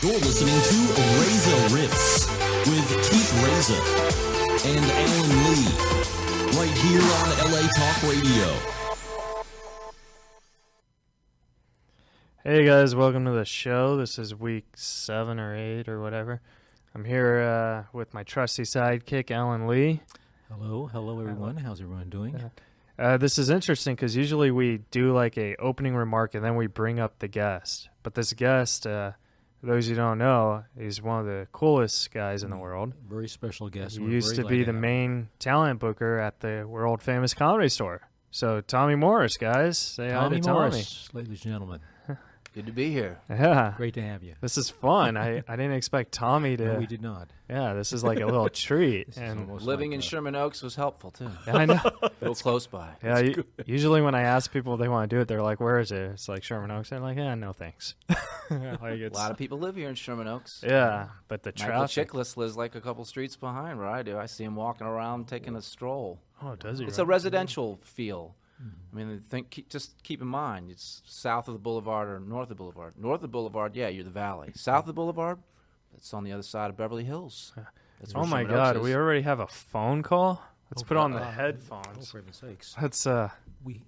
You're listening to Reza Riffs with Keith Reza and Alan Lee, right here on LA Talk Radio. Hey guys, welcome to the show. This is week 7 or 8 or whatever. I'm here with my trusty sidekick, Alan Lee. Hello everyone. How's everyone doing? This is interesting because usually we do like a opening remark and then we bring up the guest. But this guest, for those who don't know, he's one of the coolest guys in the world. Very special guest. He used to be the main talent booker at the world famous Comedy Store. So Tommy Morris, guys, say hi to Tommy. Morris, ladies and gentlemen. Good to be here. Yeah. Great to have you. This is fun. I didn't expect Tommy to. No, we did not. Yeah, this is like a little treat. And living in Sherman Oaks was helpful too. Yeah, I know. Real close by. Yeah, usually when I ask people if they want to do it, they're like, "Where is it?" It's like Sherman Oaks. They're like, "Yeah, no thanks." A lot of people live here in Sherman Oaks. Yeah, but the Michael traffic. Chiklis lives like a couple streets behind where I do. I see him walking around taking a stroll. Oh, does he? It's a residential feel. I mean, just keep in mind, it's south of the boulevard or north of the boulevard. North of the boulevard, yeah, you're the valley. South of the boulevard, it's on the other side of Beverly Hills. That's where Oh my Sherman Oaks God, is. we already have a phone call. Let's put on the Oh, headphones. for heaven's sakes. That's We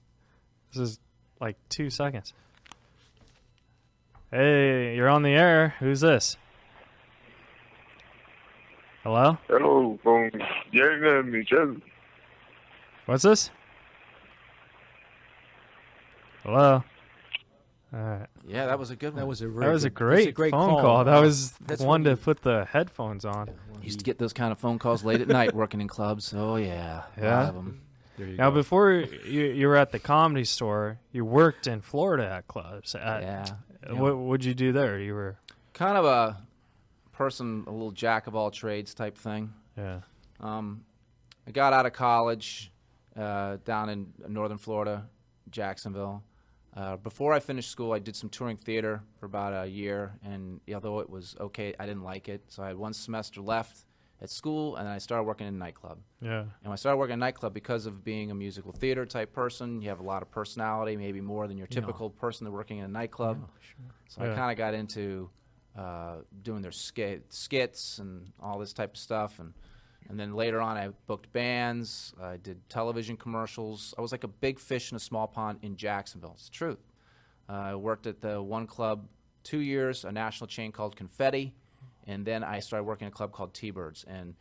this is like 2 seconds. Hey, you're on the air. Who's this? Hello? Hello, from Vienna, New Jersey. What's this? Hello? All right. Yeah, that was a good one. that was a Great phone call. That was That's one what to put the headphones on. Used to get those kind of phone calls late at night working in clubs. Oh, yeah. A Yeah? lot of them. There you Now, go. before you were at the Comedy Store, you worked in Florida at clubs. Yeah. What would you do there? You were Kind of a person, a little jack of all trades type thing. yeah. I got out of college down in northern Florida, Jacksonville. Before I finished school, I did some touring theater for about a year, and although it was okay, I didn't like it. So I had one semester left at school, and then I started working in a nightclub. Yeah. And when I started working in a nightclub, because of being a musical theater type person, you have a lot of personality, maybe more than your typical person that's working in a nightclub. So Yeah. I kind of got into doing their skits and all this type of stuff. And then later on, I booked bands. I did television commercials. I was like a big fish in a small pond in Jacksonville. It's the truth. I worked at the one club 2 years, a national chain called Confetti. And then I started working at a club called T-Birds. And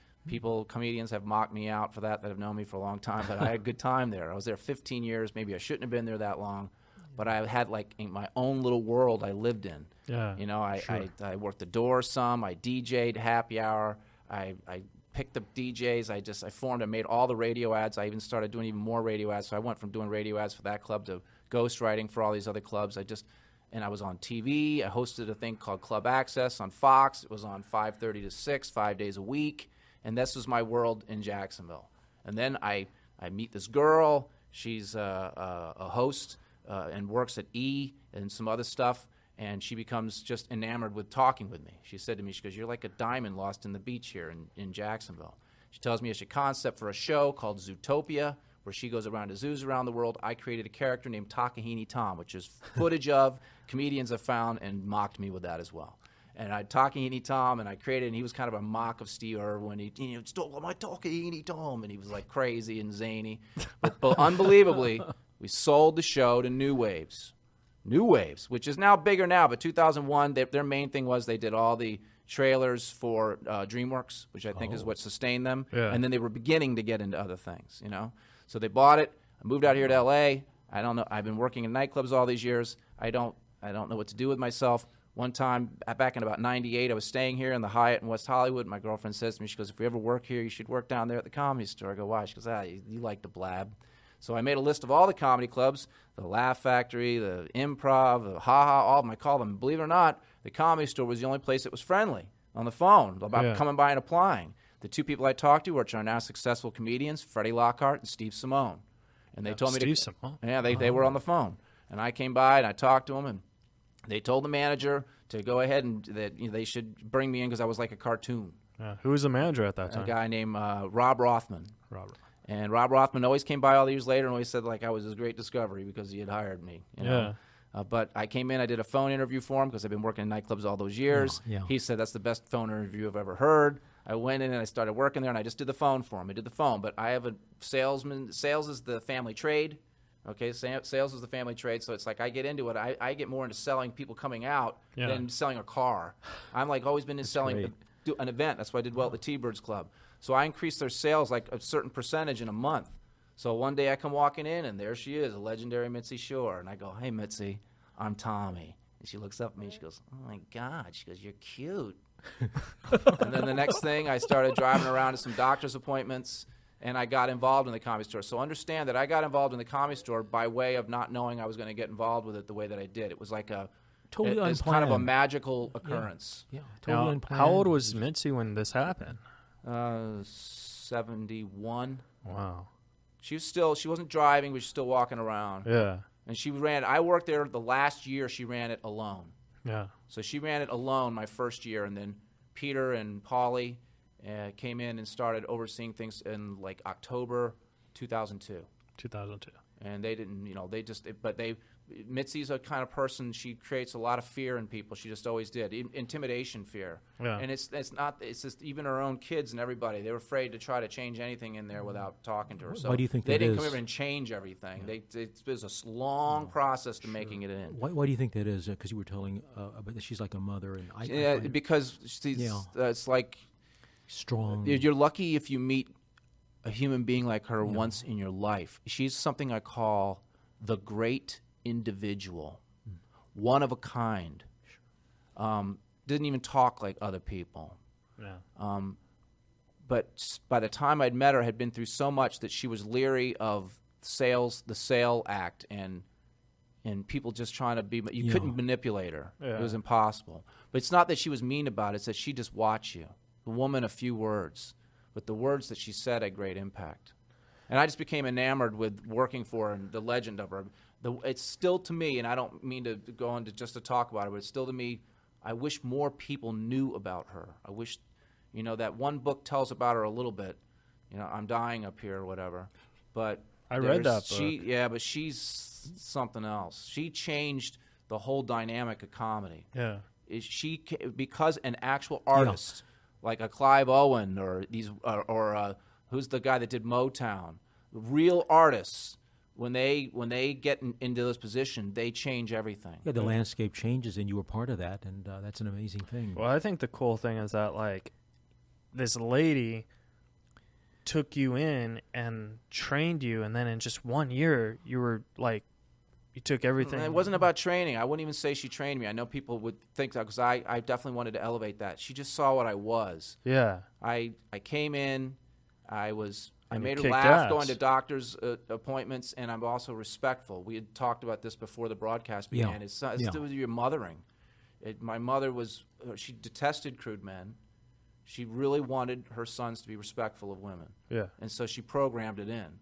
comedians have mocked me out for that have known me for a long time. But I had a good time there. I was there 15 years. Maybe I shouldn't have been there that long. But I had like my own little world I lived in. Yeah. You know, I worked the door some. I DJ'd happy hour. I picked up DJs. I made all the radio ads. I even started doing even more radio ads. So I went from doing radio ads for that club to ghostwriting for all these other clubs. And I was on TV. I hosted a thing called Club Access on Fox. It was on 5:30 to 6, 5 days a week. And this was my world in Jacksonville. And then I meet this girl. She's a host and works at E! And some other stuff. And she becomes just enamored with talking with me. She said to me, she goes, "You're like a diamond lost in the beach here in Jacksonville." She tells me it's a concept for a show called Zootopia, where she goes around to zoos around the world. I created a character named Takahini Tom, which is footage of comedians have found and mocked me with that as well. And I Takahini Tom, and I created, and he was kind of a mock of Steve Irwin. He stole my Takahini Tom, and he was like crazy and zany. But unbelievably, we sold the show to New Waves, which is now bigger now, but 2001, their main thing was they did all the trailers for DreamWorks, which I think is what sustained them. Yeah. And then they were beginning to get into other things, you know. So they bought it. I moved out here to L.A. I don't know. I've been working in nightclubs all these years. I don't know what to do with myself. One time, back in about 98, I was staying here in the Hyatt in West Hollywood. My girlfriend says to me, she goes, "If we ever work here, you should work down there at the Comedy Store." I go, "Why?" She goes, you like to blab." So I made a list of all the comedy clubs, the Laugh Factory, the Improv, the Ha Ha, all of them. I call them. Believe it or not, the Comedy Store was the only place that was friendly on the phone about coming by and applying. The two people I talked to, which are now successful comedians, Freddie Lockhart and Steve Simone. And they told me Steve Simone. Yeah, they were on the phone. And I came by and I talked to them, and they told the manager to go ahead and that they should bring me in because I was like a cartoon. Who was the manager at that time? A guy named Rob Rothman. Robert. And Rob Rothman always came by all the years later and always said like I was his great discovery because he had hired me. You know? But I came in, I did a phone interview for him because I've been working in nightclubs all those years. Yeah. He said, that's the best phone interview I've ever heard. I went in and I started working there, and I just did the phone for him. I did the phone, but I have a salesman. Sales is the family trade. Okay, sales is the family trade, so it's like I get into it. I get more into selling people coming out than selling a car. I'm like always been in selling an event. That's why I did well at the T-Birds Club. So I increased their sales like a certain percentage in a month. So one day I come walking in, and there she is, a legendary Mitzi Shore. And I go, hey, Mitzi, I'm Tommy. And she looks up at me, and she goes, oh, my God. She goes, you're cute. And then the next thing, I started driving around to some doctor's appointments, and I got involved in the Comedy Store. So understand that I got involved in the Comedy Store by way of not knowing I was going to get involved with it the way that I did. It was like Totally it's kind of a unplanned. magical occurrence. Yeah, totally Now, unplanned. how old was Mitzi when this happened? 71. Wow. She wasn't driving, but she was still walking around. Yeah. And I worked there the last year she ran it alone. Yeah. So she ran it alone my first year, and then Peter and Polly came in and started overseeing things in like October 2002. 2002. And they didn't, Mitzi's a kind of person, she creates a lot of fear in people. She just always did. Intimidation fear. Yeah. And it's just even her own kids and everybody, they were afraid to try to change anything in there without talking to her. So Why do you think they that didn't is? come over and change everything. It was a long process to making it in. Why do you think that is? Because you were telling about that she's like a mother, and I Yeah, find it because it's like strong. you're lucky if you meet a human being like her once in your life. She's something I call the great individual, one of a kind. Didn't even talk like other people. Yeah. But by the time I'd met her, had been through so much that she was leery of the sale act, and people just trying to be. You couldn't manipulate her. Yeah. It was impossible. But it's not that she was mean about it. It's that she just watched you. The woman, a few words, but the words that she said had great impact. And I just became enamored with working for her and the legend of her. It's still to me, and I don't mean to go on to just to talk about it, but it's still to me, I wish more people knew about her. I wish, that one book tells about her a little bit. I'm dying up here or whatever. But I read that book. But she's something else. She changed the whole dynamic of comedy. Yeah. Because an actual artist like a Clive Owen or who's the guy that did Motown, real artists, when they get into this position, they change everything. Yeah, the landscape changes, and you were part of that, and that's an amazing thing. Well, I think the cool thing is that, like, this lady took you in and trained you, and then in just 1 year, you were, like, you took everything. It wasn't about training. I wouldn't even say she trained me. I know people would think that because I definitely wanted to elevate that. She just saw what I was. Yeah. I came in, I And made you her kicked laugh ass. going to doctor's appointments, and I'm also respectful. We had talked about this before the broadcast began. Yeah. It's to do with your mothering. My mother she detested crude men. She really wanted her sons to be respectful of women. Yeah. And so she programmed it in.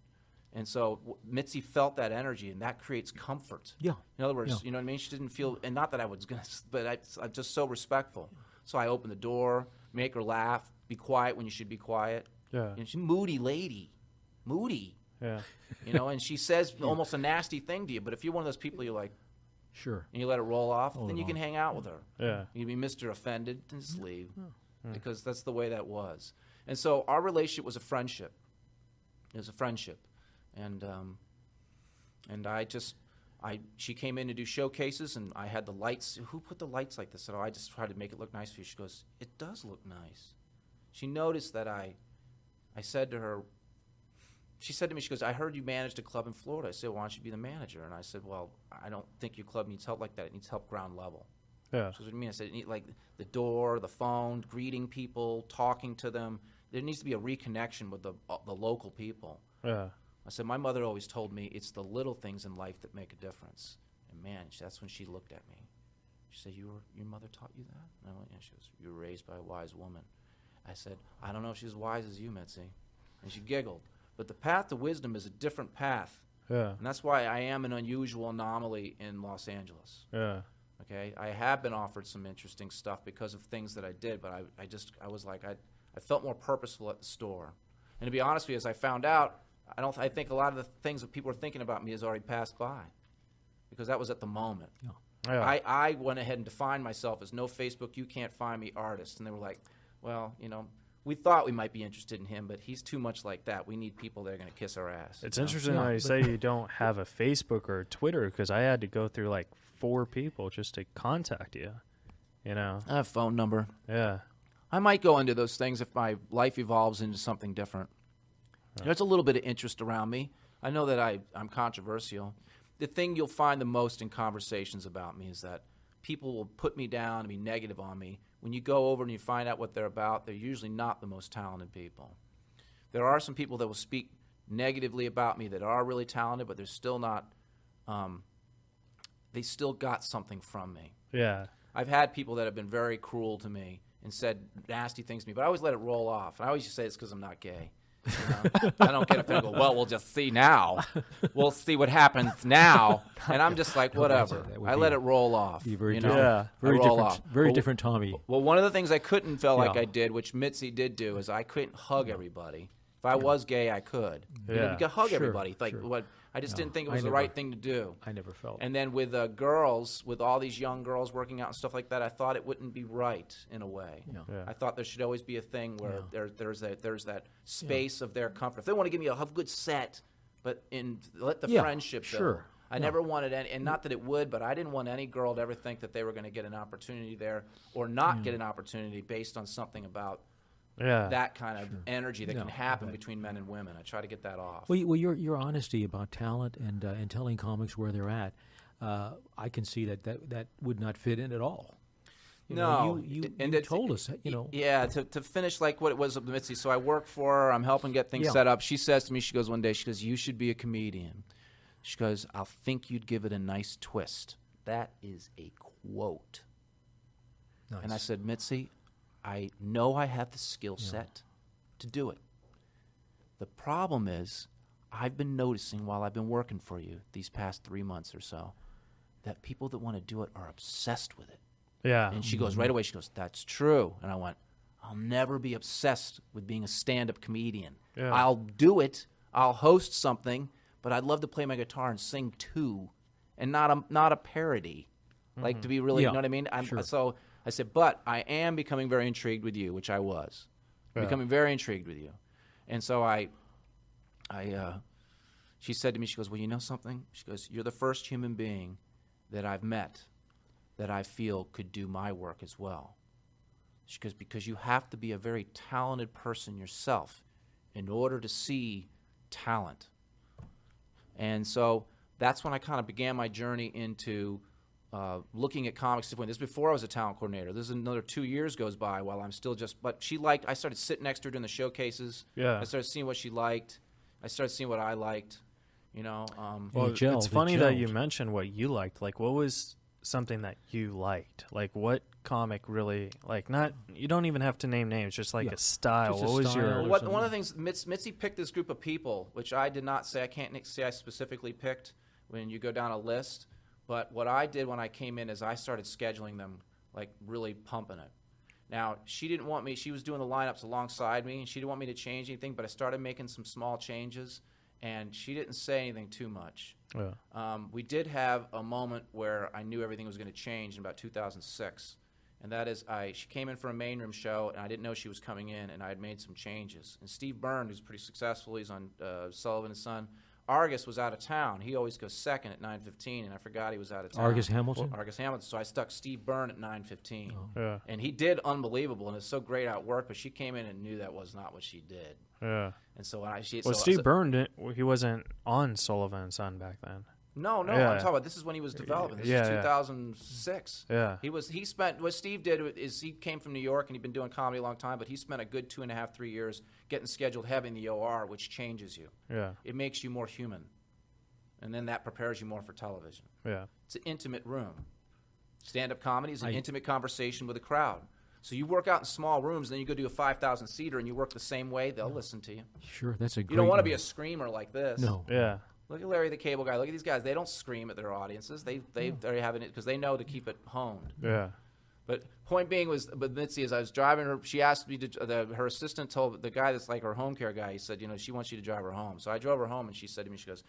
And so Mitzi felt that energy, and that creates comfort. Yeah. In other words, you know what I mean? She didn't feel, and not that I was going to, but I'm just so respectful. So I opened the door, make her laugh, be quiet when you should be quiet. Yeah. She's a moody lady. Moody. Yeah. And she says almost a nasty thing to you, but if you're one of those people you're like, Sure. and you let it roll off, Roll then it you can off. hang out with her. Yeah. You can be Mr. Offended and just leave. Because that's the way that was. And so our relationship was a friendship. It was a friendship. And she came in to do showcases, and I had the lights. Who put the lights like this? So I just tried to make it look nice for you. She goes, it does look nice. She noticed that I said to her, she said to me, she goes, I heard you managed a club in Florida. I said, why don't you be the manager? And I said, well, I don't think your club needs help like that. It needs help ground level. Yeah. She goes, what do you mean? I said, it need, like the door, the phone, greeting people, talking to them. There needs to be a reconnection with the local people. Yeah. I said, my mother always told me it's the little things in life that make a difference. And man, that's when she looked at me. She said, your mother taught you that? And I went, yeah. She goes, you were raised by a wise woman. I said, I don't know if she's as wise as you, Mitzi. And she giggled. But the path to wisdom is a different path. Yeah. And that's why I am an unusual anomaly in Los Angeles. Yeah. Okay, I have been offered some interesting stuff because of things that I did, but I was like, I felt more purposeful at the store. And to be honest with you, as I found out, I think a lot of the things that people are thinking about me has already passed by. because that was at the moment. Yeah. I went ahead and defined myself as no Facebook, you can't find me artist. And they were like, well, we thought we might be interested in him, but he's too much like that. We need people that are going to kiss our ass. It's interesting how you say you don't have a Facebook or a Twitter, because I had to go through like 4 people just to contact you. I have a phone number. Yeah. I might go into those things if my life evolves into something different. There's a little bit of interest around me. I know that I'm controversial. The thing you'll find the most in conversations about me is that people will put me down and be negative on me. When you go over and you find out what they're about, they're usually not the most talented people. There are some people that will speak negatively about me that are really talented, but they're still not, they still got something from me. Yeah. I've had people that have been very cruel to me and said nasty things to me, but I always let it roll off. And I always just say it's because I'm not gay. I don't get offended and go, well, we'll just see now. We'll see what happens now. And I'm just like, whatever. I let it roll off. Very different Tommy. Well, one of the things I couldn't feel like I did, which Mitzi did do, is I couldn't hug everybody. If I was gay, I could. You could hug everybody. I just didn't think it was the right thing to do. I never felt. And then with girls, with all these young girls working out and stuff like that, I thought it wouldn't be right in a way. I thought there should always be a thing where there's that space of their comfort. If they want to give me a good set, but let the friendship go. I never wanted any, and not that it would, but I didn't want any girl to ever think that they were going to get an opportunity there or not get an opportunity based on something about that kind of energy that can happen between men and women. I try to get that off. Well, your honesty about talent and telling comics where they're at, I can see that would not fit in at all. You told us, Yeah, to finish like what it was with Mitzi. So I work for her. I'm helping get things set up. She says to me, she goes one day, she goes, you should be a comedian. She goes, I'll think you'd give it a nice twist. That is a quote. Nice. And I said, Mitzi, I know I have the skill set to do it. The problem is I've been noticing while I've been working for you these past 3 months or so that people that want to do it are obsessed with it. Yeah. And she goes right away, she goes, that's true. And I went, I'll never be obsessed with being a stand-up comedian. Yeah. I'll do it. I'll host something, but I'd love to play my guitar and sing too, and not a parody. Like to be really, you know what I mean? So I said, but I am becoming very intrigued with you, which I was. Becoming very intrigued with you. And so she said to me, she goes, well, you know something? She goes, you're the first human being that I've met that I feel could do my work as well. She goes, because you have to be a very talented person yourself in order to see talent. And so that's when I kind of began my journey into looking at comics differently. This is before I was a talent coordinator. This is another 2 years goes by while I'm still just, but I started sitting next to her during the showcases. Yeah. I started seeing what she liked. I started seeing what I liked, Well, it's funny that you mentioned what you liked. Like, what was something that you liked? Like, what comic really, like, not, you don't even have to name names, just like a style. Just what was your... One of the things, Mitzi picked this group of people, which I did not say, I can't say I specifically picked when you go down a list. But what I did when I came in is I started scheduling them, like really pumping it. Now, she didn't want me, she was doing the lineups alongside me, and she didn't want me to change anything, but I started making some small changes, and she didn't say anything too much. Yeah. We did have a moment where I knew everything was going to change in about 2006, and that is she came in for a main room show, and I didn't know she was coming in, and I had made some changes. And Steve Byrne, who's pretty successful, he's on Sullivan and Son, Argus was out of town. He always goes second at 9:15, and I forgot he was out of town. Argus Hamilton? Argus Hamilton. So I stuck Steve Byrne at 9:15. Oh. Yeah. And he did unbelievable, and it's so great at work, but she came in and knew that was not what she did. Yeah. And so Steve Byrne, he wasn't on Sullivan and Son back then. No, I'm talking about this is when he was developing. This is 2006. Yeah. What Steve did is he came from New York and he'd been doing comedy a long time, but he spent a good 2.5, 3 years getting scheduled heavy in the OR, which changes you. Yeah. It makes you more human. And then that prepares you more for television. Yeah. It's an intimate room. Stand-up comedy is an intimate conversation with a crowd. So you work out in small rooms, and then you go do a 5,000 seater, and you work the same way. They'll listen to you. Sure, that's a great. You don't want to be a screamer like this. No. Yeah. Look at Larry the Cable Guy. Look at these guys. They don't scream at their audiences. They're having it because they know to keep it honed. Yeah. But point being was, but Mitzi, as I was driving her, she asked me to. Her assistant told the guy that's like her home care guy. He said, she wants you to drive her home. So I drove her home, and she said to me, she goes,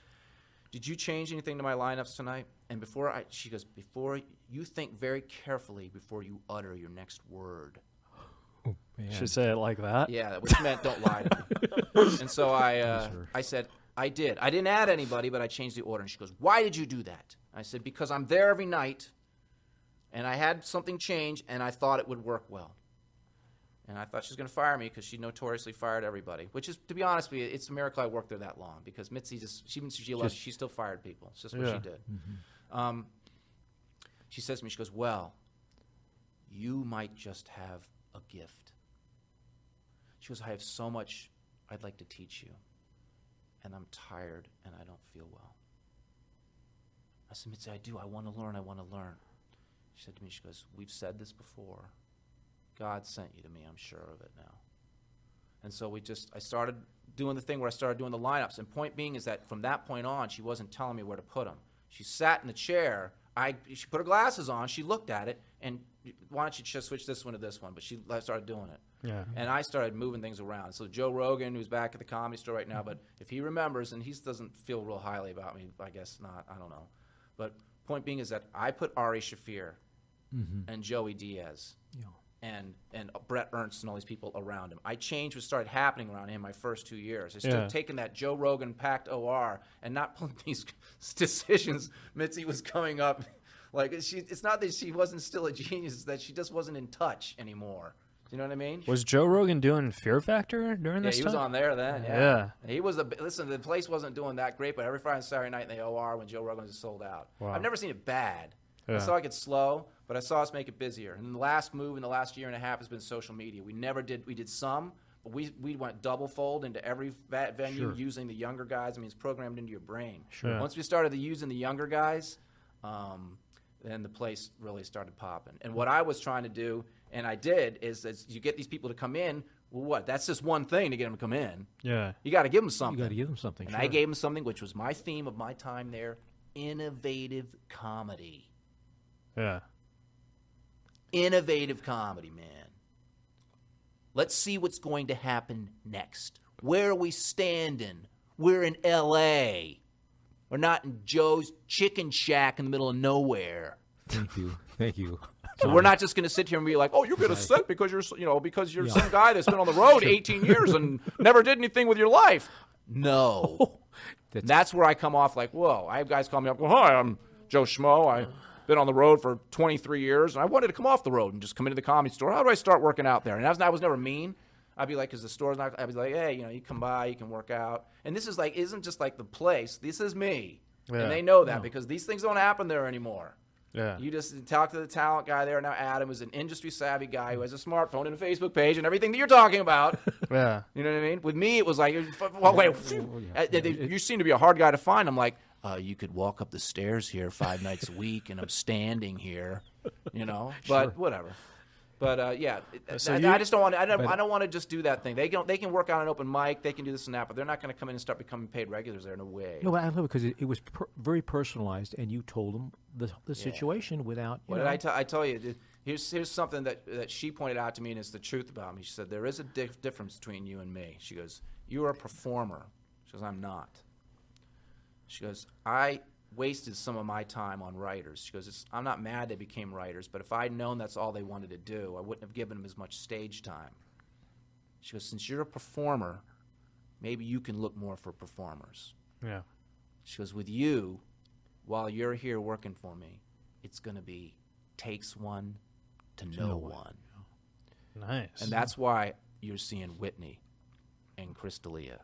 did you change anything to my lineups tonight? And she goes, before you think very carefully before you utter your next word. Oh, man. Should say it like that? Yeah, which meant don't lie to me. And so I said, I did. I didn't add anybody, but I changed the order. And she goes, why did you do that? I said, because I'm there every night, and I had something change, and I thought it would work well. And I thought she was going to fire me because she notoriously fired everybody, which is, to be honest with you, it's a miracle I worked there that long because Mitzi she still fired people. It's just what she did. Mm-hmm. She says to me, she goes, well, you might just have a gift. She goes, I have so much I'd like to teach you, and I'm tired and I don't feel well. I said, Mitzi, I do. I want to learn. She said to me, she goes, we've said this before. God sent you to me, I'm sure of it now. And so I started doing the thing where I started doing the lineups. And point being is that from that point on, she wasn't telling me where to put them. She sat in the chair. She put her glasses on. She looked at it. And why don't you just switch this one to this one? But she started doing it. Yeah. And I started moving things around. So Joe Rogan, who's back at the Comedy Store right now, but if he remembers, and he doesn't feel real highly about me, I guess not, I don't know. But point being is that I put Ari Shaffir and Joey Diaz. Yeah. And Brett Ernst and all these people around him. I changed what started happening around him my first 2 years. I started taking that Joe Rogan packed OR and not putting these decisions Mitzi was coming up. Like, it's not that she wasn't still a genius, it's that she just wasn't in touch anymore. Do you know what I mean? Was Joe Rogan doing Fear Factor during this time? Yeah, he was on there then, yeah. He was listen, the place wasn't doing that great, but every Friday and Saturday night in the OR when Joe Rogan was sold out. Wow. I've never seen it bad. Yeah. I saw it get slow, but I saw us make it busier. And the last move in the last year and a half has been social media. We did some, but we went double fold into every venue using the younger guys. I mean, it's programmed into your brain. Sure. Once we started using the younger guys, then the place really started popping. And what I was trying to do, and I did, is you get these people to come in. Well, what? That's just one thing to get them to come in. Yeah. You got to give them something. You got to give them something. And I gave them something, which was my theme of my time there: innovative comedy. Yeah. Innovative comedy, man. Let's see what's going to happen next. Where are we standing? We're in L.A. We're not in Joe's Chicken Shack in the middle of nowhere. Thank you. So we're not just going to sit here and be like, "Oh, you're going to sit because you're some guy that's been on the road 18 years and never did anything with your life." No. That's where I come off like, "Whoa!" I have guys call me up, "Well, hi, I'm Joe Schmo. I've been on the road for 23 years, and I wanted to come off the road and just come into the Comedy Store. How do I start working out there?" And I was never mean. I'd be like, because the store's not. I'd be like, "Hey, you come by, you can work out." And this is isn't just like the place. This is me, and they know that because these things don't happen there anymore. Yeah. You just talk to the talent guy there. Now Adam is an industry savvy guy who has a smartphone and a Facebook page and everything that you're talking about. Yeah. You know what I mean? With me, it was like, well, wait, you seem to be a hard guy to find. I'm like, you could walk up the stairs here 5 nights a week, and I'm standing here, But whatever. But I just don't want. I don't want to just do that thing. They can work on an open mic. They can do this and that, but they're not going to come in and start becoming paid regulars there. No way. No, but I love it because it was very personalized, and you told them the situation without. What did I tell you? Here's something that she pointed out to me, and it's the truth about me. She said there is a difference between you and me. She goes, "You are a performer." She goes, "I'm not." She goes, "I wasted some of my time on writers." She goes, "I'm not mad they became writers, but if I'd known that's all they wanted to do, I wouldn't have given them as much stage time." She goes, "Since you're a performer, maybe you can look more for performers." Yeah. She goes, "With you, while you're here working for me, it's going to be takes one to know one." Nice. And that's why you're seeing Whitney and Chris D'Elia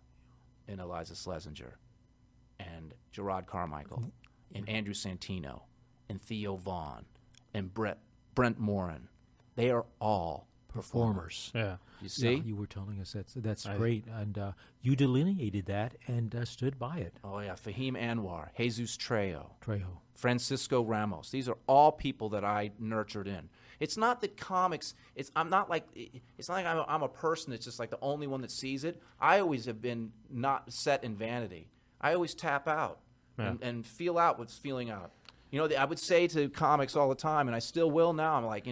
and Eliza Schlesinger and Gerard Carmichael and Andrew Santino and Theo Vaughn and Brent Morin. They are all performers. Yeah. You see? Yeah, you were telling us that's great. And you delineated that and stood by it. Oh, yeah. Fahim Anwar, Jesus Trejo, Francisco Ramos. These are all people that I nurtured in. It's not that comics, it's not like I'm a person that's just like the only one that sees it. I always have been not set in vanity. I always tap out and feel out what's feeling out. I would say to comics all the time, and I still will now, I'm like,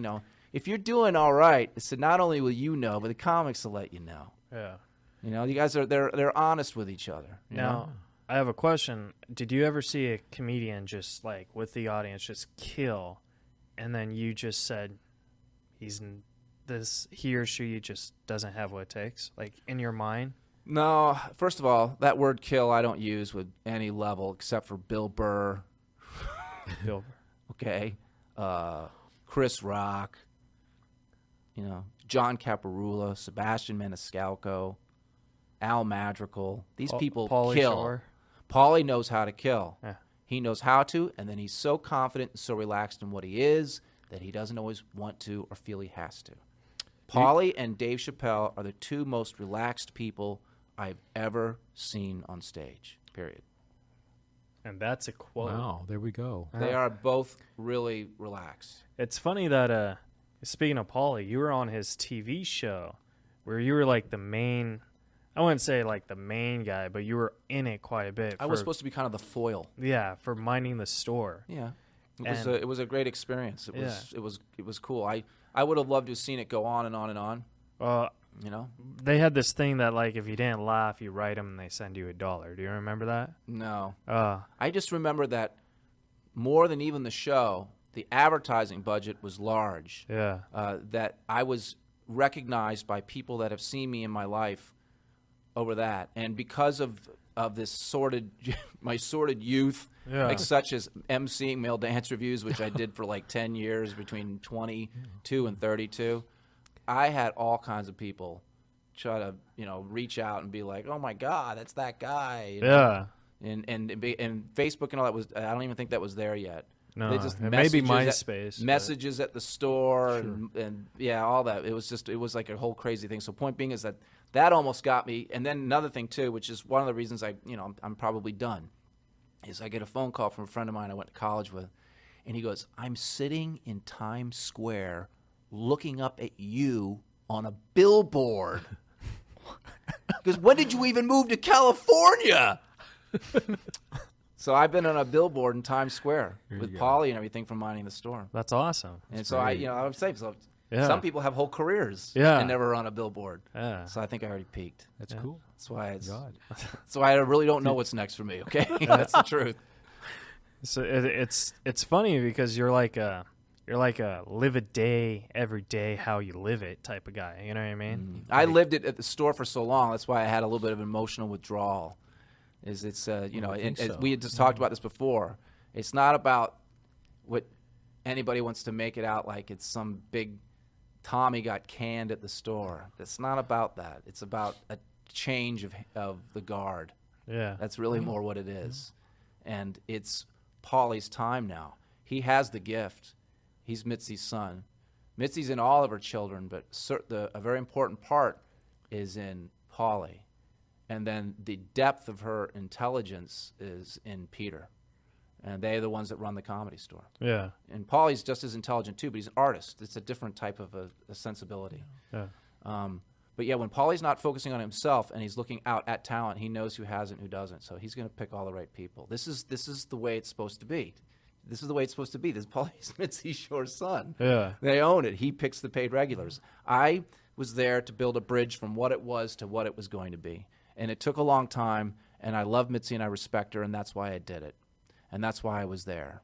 if you're doing all right, it's not only will you know, but the comics will let you know. Yeah. You guys they're honest with each other. Now, I have a question. Did you ever see a comedian just like with the audience just kill, and then you just said he or she just doesn't have what it takes, like in your mind? No, first of all, that word kill I don't use with any level except for Bill Burr. Bill. Okay. Chris Rock. John Caparulo, Sebastian Maniscalco, Al Madrigal. These people Pauly kill. Shore. Pauly knows how to kill. Yeah. He knows how to, and then he's so confident and so relaxed in what he is that he doesn't always want to or feel he has to. Pauly and Dave Chappelle are the two most relaxed people I've ever seen on stage, period. And that's a quote. Wow, there we go. They are both really relaxed. It's funny that, speaking of Pauly, you were on his TV show where you were like the main, I wouldn't say like the main guy, but you were in it quite a bit. I was supposed to be kind of the foil. Yeah, for minding the store. Yeah. It was a great experience. It was cool. I would have loved to have seen it go on and on and on. They had this thing that like if you didn't laugh, you write them and they send you $1. Do you remember that? No. I just remember that more than even the show, the advertising budget was large. Yeah. That I was recognized by people that have seen me in my life over that, and because of this my sordid youth, like such as emceeing male dance reviews, which I did for like 10 years between 22 and 32. I had all kinds of people try to, reach out and be like, "Oh my God, that's that guy." Yeah. And Facebook and all that was. I don't even think that was there yet. No, they just maybe MySpace. Messages at the store and all that. It was like a whole crazy thing. So point being is that almost got me. And then another thing too, which is one of the reasons I'm probably done, is I get a phone call from a friend of mine I went to college with, and he goes, "I'm sitting in Times Square looking up at you on a billboard." Because when did you even move to California? So I've been on a billboard in Times Square with Pauly and everything from minding the store. That's awesome. And so I would say some people have whole careers Yeah. and never on a billboard. Yeah. So I think I already peaked. That's cool. That's why God. that's why I really don't know what's next for me. Okay, that's the truth. So it's funny because you're like a live a day every day how you live it type of guy. You know what I mean? I lived it at the store for so long. That's why I had a little bit of emotional withdrawal. We had just talked about this before. It's not about what anybody wants to make it out like it's some big Tommy got canned at the store. It's not about that. It's about a change of the guard. Yeah. That's really more what it is. And it's Pauly's time now. He has the gift. He's Mitzi's son. Mitzi's in all of her children, but a very important part is in Pauly. And then the depth of her intelligence is in Peter. And they're the ones that run the Comedy Store. Yeah. And Pauly's just as intelligent too, but he's an artist. It's a different type of a sensibility. Yeah. But yeah, when Pauly's not focusing on himself and he's looking out at talent, he knows who has it and who doesn't. So he's going to pick all the right people. This is the way it's supposed to be. This is the way it's supposed to be. This is Pauly's Mitzi Shore's son. Yeah. They own it. He picks the paid regulars. I was there to build a bridge from what it was to what it was going to be. And it took a long time, and I love Mitzi and I respect her, and that's why I did it. And that's why I was there.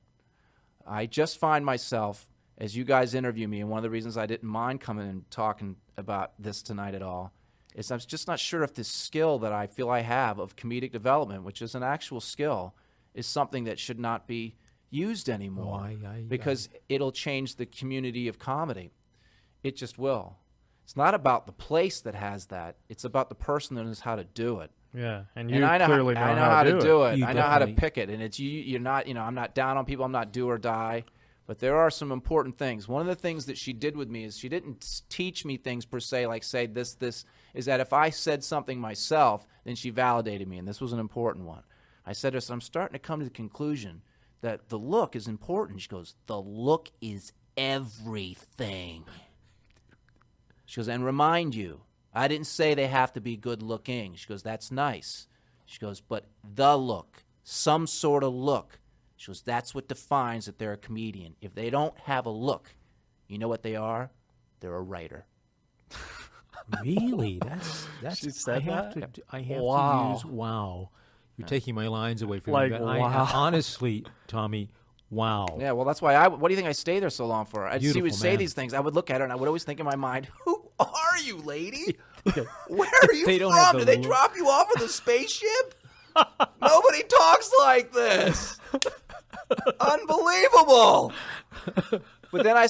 I just find myself, as you guys interview me, and one of the reasons I didn't mind coming and talking about this tonight at all, is I'm just not sure if this skill that I feel I have of comedic development, which is an actual skill, is something that should not be used anymore. Because it'll change the community of comedy. It just will. It's not about the place that has that. It's about the person that knows how to do it. Yeah, and I know clearly how, know I know how to do it. You I know how to definitely- pick it. And it's you're not, I'm not down on people. I'm not do or die. But there are some important things. One of the things that she did with me is she didn't teach me things per se, like say this, is that if I said something myself, then she validated me. And this was an important one. I said to her, I'm starting to come to the conclusion that the look is important. She goes, the look is everything. She goes, and remind you, I didn't say they have to be good looking. She goes, that's nice. She goes, but the look, some sort of look. She goes, that's what defines that they're a comedian. If they don't have a look, you know what they are? They're a writer. Really? That's She said I have that? to I have Wow. to use wow. You're taking my lines away from Like, me. But wow. Honestly, Tommy, wow. Yeah, well, that's why what do you think I stayed there so long for? She Beautiful would say man. these things. I would look at her, and I would always think in my mind, who are you, lady? Where are you They don't have from? the Did they look. drop you off of the spaceship? Nobody talks like this. Unbelievable. But then I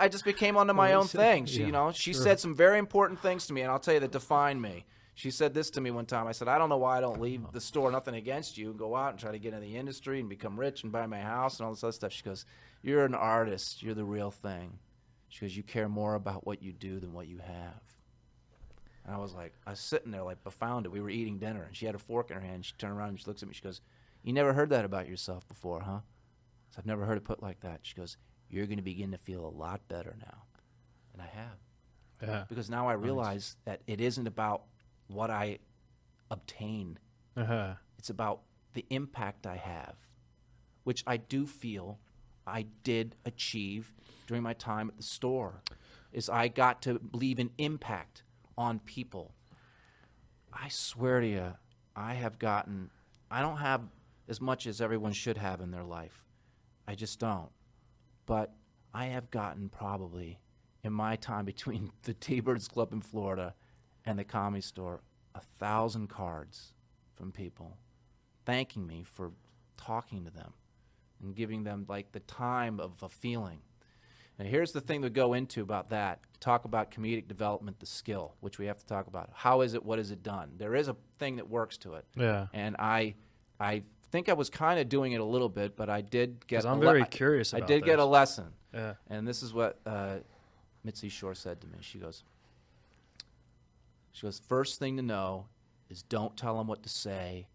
just became onto my own thing. She said some very important things to me, and I'll tell you that defined me. She said this to me one time. I said, I don't know why I don't leave the store, nothing against you, and go out and try to get in the industry and become rich and buy my house and all this other stuff. She goes, you're an artist. You're the real thing. She goes, you care more about what you do than what you have. And I was sitting there like befounded. We were eating dinner, and she had a fork in her hand. And she turned around and she looks at me. She goes, you never heard that about yourself before, huh? I said, I've never heard it put like that. She goes, you're going to begin to feel a lot better now. And I have. Yeah. Because now I realize that it isn't about what I obtain. It's about the impact I have, which I do feel I did achieve during my time at the store, is I got to leave an impact on people. I swear to you, I don't have as much as everyone should have in their life. I just don't. But I have gotten probably, in my time between the T-Birds Club in Florida and the Comedy Store, 1,000 cards from people thanking me for talking to them and giving them like the time of a feeling. And here's the thing to go into about that. Talk about comedic development, the skill, which we have to talk about. How is it? What has it done? There is a thing that works to it. Yeah. And I think I was kind of doing it a little bit, but I did get. I'm very curious about I did get a lesson. Yeah. And this is what Mitzi Shore said to me. She goes, first thing to know is don't tell them what to say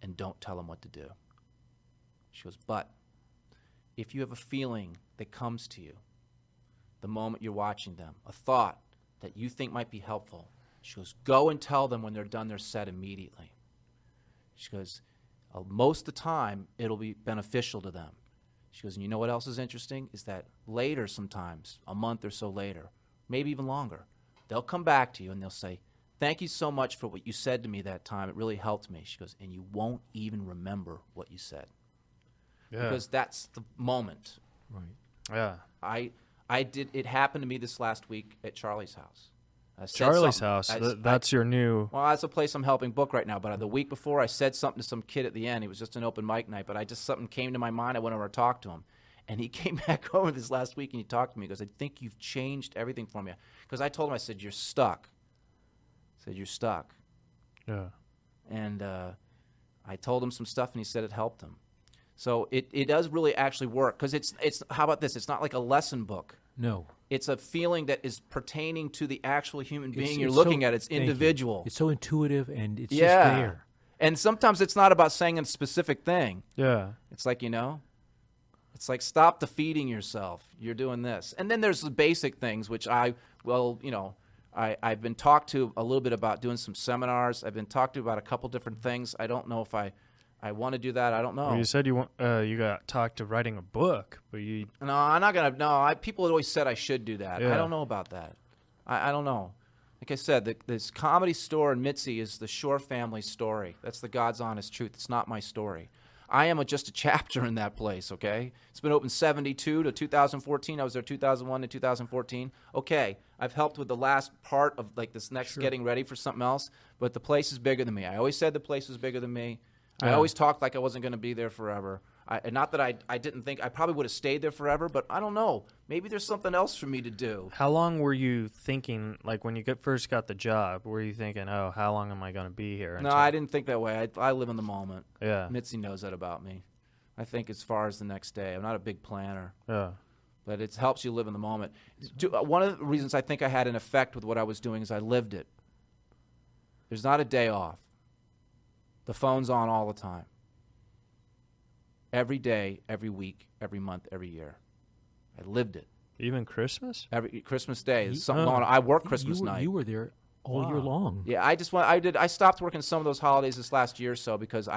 and don't tell them what to do. She goes, but if you have a feeling that comes to you the moment you're watching them, a thought that you think might be helpful, she goes, go and tell them when they're done their set immediately. She goes, most of the time, it'll be beneficial to them. She goes, and you know what else is interesting? Is that later sometimes, a month or so later, maybe even longer, they'll come back to you and they'll say, thank you so much for what you said to me that time. It really helped me. She goes, and you won't even remember what you said. Yeah. Because that's the moment. Right. Yeah. I did. It happened to me this last week at Charlie's house. I said Charlie's something. house. That's your new. Well, that's a place I'm helping book right now. But the week before, I said something to some kid at the end. It was just an open mic night. But something came to my mind. I went over to talk to him. And he came back over this last week and he talked to me. He goes, I think you've changed everything for me. Because I told him, I said, you're stuck. I said, you're stuck. Yeah. And I told him some stuff and he said it helped him. So it does really actually work. Because it's how about this? It's not like a lesson book. No. It's a feeling that is pertaining to the actual human being you're It's looking so- at. It's thank you. individual. It's so intuitive and it's just Yeah. there. And sometimes it's not about saying a specific thing. Yeah. It's like, it's like stop defeating yourself. You're doing this. And then there's the basic things, which I've been talked to a little bit about doing some seminars. I've been talked to about a couple different things. I don't know if I want to do that. I don't know. Well, you said you got talked to writing a book, but you. No, I'm not going to. No, people had always said I should do that. Yeah. I don't know about that. I don't know. Like I said, this Comedy Store in Mitzi is the Shore family's story. That's the God's honest truth. It's not my story. I am just a chapter in that place, okay? It's been open 72 to 2014. I was there 2001 to 2014. Okay, I've helped with the last part of like this next getting ready for something else, but the place is bigger than me. I always said the place was bigger than me. I Yeah. always talked like I wasn't going to be there forever. Not that I didn't think I probably would have stayed there forever, but I don't know. Maybe there's something else for me to do. How long were you thinking, like when you first got the job, were you thinking, oh, how long am I going to be here? No, I didn't think that way. I live in the moment. Yeah. Mitzi knows that about me. I think as far as the next day. I'm not a big planner. Yeah. But it helps you live in the moment. One of the reasons I think I had an effect with what I was doing is I lived it. There's not a day off. The phone's on all the time. Every day, every week, every month, every year. I lived it. Even Christmas? Every Christmas Day, there's something Oh. going on. I work Christmas night. You were there all year long. Yeah, I stopped working some of those holidays this last year or so because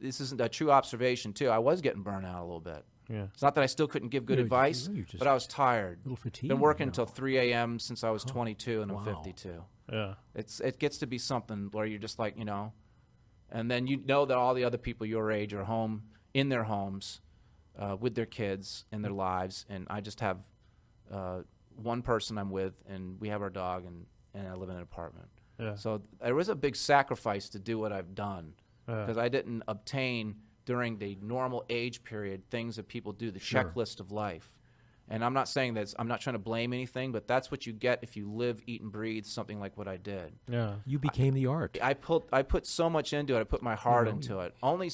this isn't a true observation too, I was getting burnt out a little bit. Yeah. It's not that I still couldn't give good advice, you're just but I was tired. a little fatigued Been working now. until 3 a.m. since I was 22 and I'm Wow. 52. Yeah. It gets to be something where you're just like, And then you know that all the other people your age are home in their homes with their kids and their lives. And I just have one person I'm with, and we have our dog, and I live in an apartment. Yeah. So there was a big sacrifice to do what I've done because I didn't obtain during the normal age period things that people do, the checklist of life. And I'm not saying that I'm not trying to blame anything, but that's what you get if you live, eat, and breathe something like what I did. Yeah. You became the art. I put so much into it. I put my heart into it. Only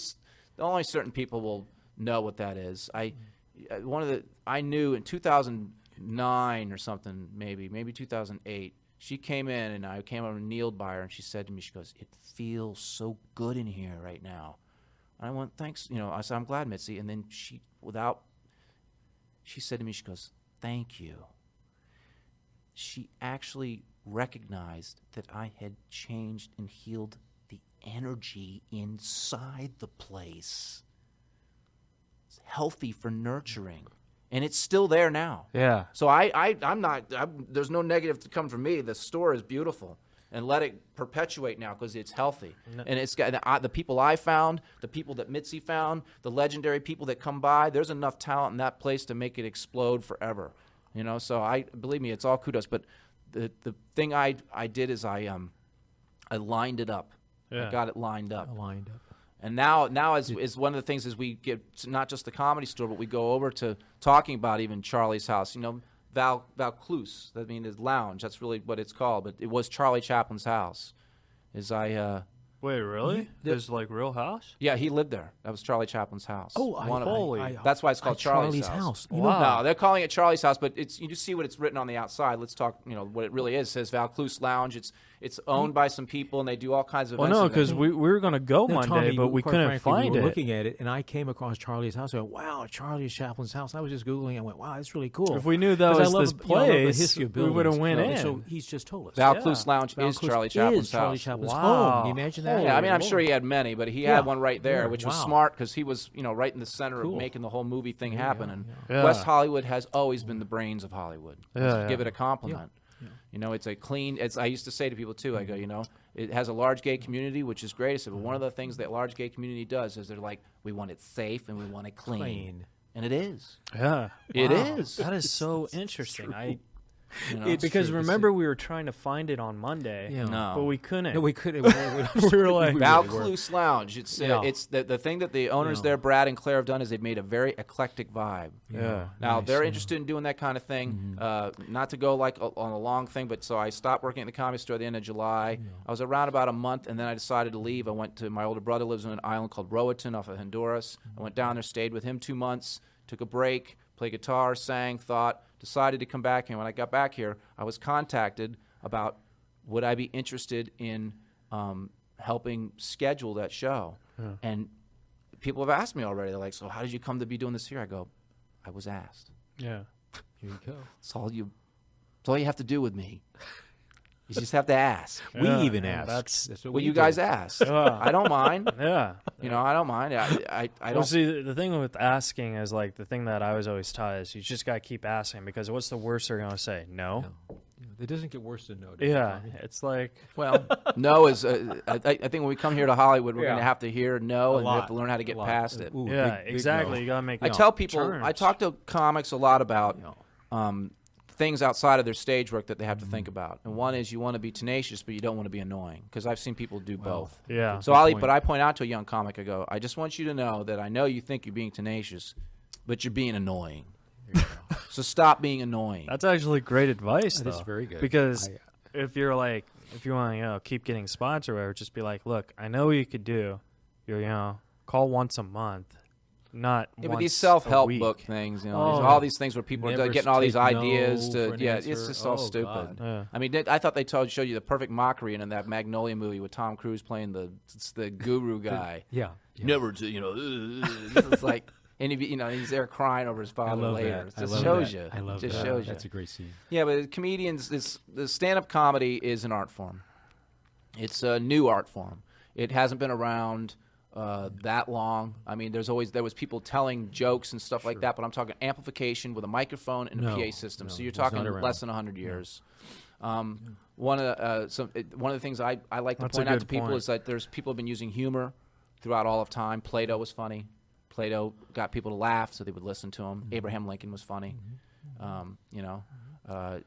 certain people will know what that is. I knew in 2009 or something, maybe 2008. She came in, and I came over and kneeled by her, and she said to me, she goes, "It feels so good in here right now." And I went, "Thanks." I said, "I'm glad, Mitzi." And then she said to me, she goes, "Thank you." She actually recognized that I had changed and healed the energy inside the place. It's healthy for nurturing. And it's still there now. Yeah. So there's no negative to come from me. The store is beautiful. And let it perpetuate now because it's healthy. And it's got the people I found, the people that Mitzi found, the legendary people that come by. There's enough talent in that place to make it explode forever. So believe me, it's all kudos. But the thing I did is I lined it up. Yeah. I got it lined up. Lined up. And now is one of the things is we get not just the Comedy Store, but we go over to talking about even Charlie's House. Vaucluse, I mean, his lounge. That's really what it's called, but it was Charlie Chaplin's house. Wait, really? There's like real house? Yeah, he lived there. That was Charlie Chaplin's house. That's why it's called Charlie's house. Wow. No, they're calling it Charlie's house, but you just see what it's written on the outside. Let's talk, what it really is. It says Vaucluse Lounge. It's owned by some people, and they do all kinds of events. Well, no, because we were going to go Monday, Tommy, but we quite couldn't frankly, find we were it. looking at it, and I came across Charlie's house. I went, "Wow, Charlie Chaplin's house." I was just Googling. I went, "Wow, that's really cool." If we knew that 'Cause was I love, this I love the place, history of we would have buildings. went in. So he's just told us. Vaucluse Lounge is Vaucluse Charlie Chaplin's Charlie house. Chaplin's Wow. home. Can you imagine that? Yeah, I mean, I'm Holy sure he Lord. had many, but he Yeah. had one right there, Yeah, which was wow. smart because he was, right in the center Cool. of making the whole movie thing happen. And Yeah. West Hollywood has always been the brains of Hollywood. Yeah, Give yeah. it a compliment. It's a clean. I used to say to people too. I go, it has a large gay community, which is great. I said, but one of the things that large gay community does is they're like, we want it safe and we want it clean. And it is. Yeah. It Wow. is. That is so interesting. Because remember we were trying to find it on Monday, Yeah. No. but we couldn't. No, we couldn't. We were like, Vaucluse Lounge. It's Yeah. it's the thing that the owners there, Brad and Claire, have done is they've made a very eclectic vibe. Yeah. Now Nice, they're yeah. interested in doing that kind of thing. Not to go like on a long thing, but so I stopped working at the Comedy Store at the end of July. I was around about a month, and then I decided to leave. I went to my older brother lives on an island called Roatan off of Honduras. I went down there, stayed with him 2 months, took a break, played guitar, sang, thought. Decided to come back here. When I got back here, I was contacted about would I be interested in helping schedule that show. And people have asked me already. They're like, "So how did you come to be doing this here?" I go, "I was asked." Yeah. Here you go. That's all you have to do with me. You just have to ask. We Yeah, even and asked. that's- what Well, we you do. guys asked. I don't mind. Yeah. I don't mind. I Well, don't. see, the thing with asking is like the thing that I was always taught is you just got to keep asking because what's the worst they're going to say? No. It doesn't get worse than no. does it, Yeah. Tommy? It's like, Well, no is. I think when we come here to Hollywood, we're Yeah. going to have to hear no, and we have lot. to learn how to get A lot. past it. Ooh, yeah, big exactly. no. You got to make I tell people, terms. I talk to comics a lot about things outside of their stage work that they have to think about. And one is you want to be tenacious, but you don't want to be annoying, because I've seen people do both. Yeah. So I point out to a young comic, I go, I just want you to know that I know you think you're being tenacious, but you're being annoying. So stop being annoying. That's actually great advice, though. That's very good. Because if you want to, keep getting spots or whatever, just be like, look, I know what you could do. Call once a month, not Yeah, once but these a self-help week. book things, Oh. all these things where people are Never getting all these take ideas no for to, an it's answer. just all Oh, stupid. God. Yeah. I mean, I thought they showed you the perfect mockery in that Magnolia movie with Tom Cruise playing the guru guy. Yeah. Never to, it's like, and he's there crying over his I father love later. that. It just shows you. I love just that. shows you. That's a great scene. Yeah, but comedians, the stand-up comedy is an art form. It's a new art form. It hasn't been around that long. I mean, there was people telling jokes and stuff like that, but I'm talking amplification with a microphone and a PA system. So you're it's not talking around. less than 100 years. One of the things I like to point out to people is that there's people have been using humor throughout all of time. Plato was funny. Plato got people to laugh, so they would listen to him. Abraham Lincoln was funny.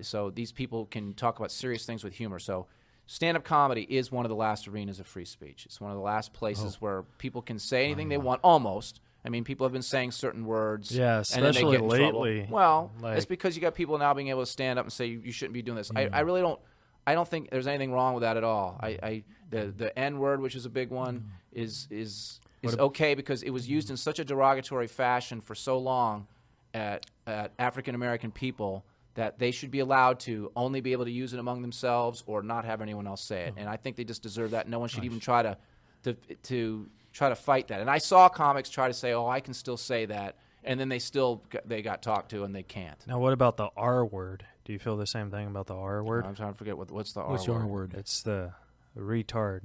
So these people can talk about serious things with humor. So stand-up comedy is one of the last arenas of free speech. It's one of the last places where people can say anything they want, almost. I mean, people have been saying certain words. Yeah, especially and then they get in lately. Trouble. Well, it's because you got people now being able to stand up and say you shouldn't be doing this. I really don't. I don't think there's anything wrong with that at all. The N word, which is a big one, is okay because it was used in such a derogatory fashion for so long at African American people that they should be allowed to only be able to use it among themselves or not have anyone else say it. And I think they just deserve that. No one should even try to fight that. And I saw comics try to say, "Oh, I can still say that," and then they got talked to and they can't. Now, what about the R word? Do you feel the same thing about the R word? I'm trying to forget what's the R word. What's the R word? It's the retard.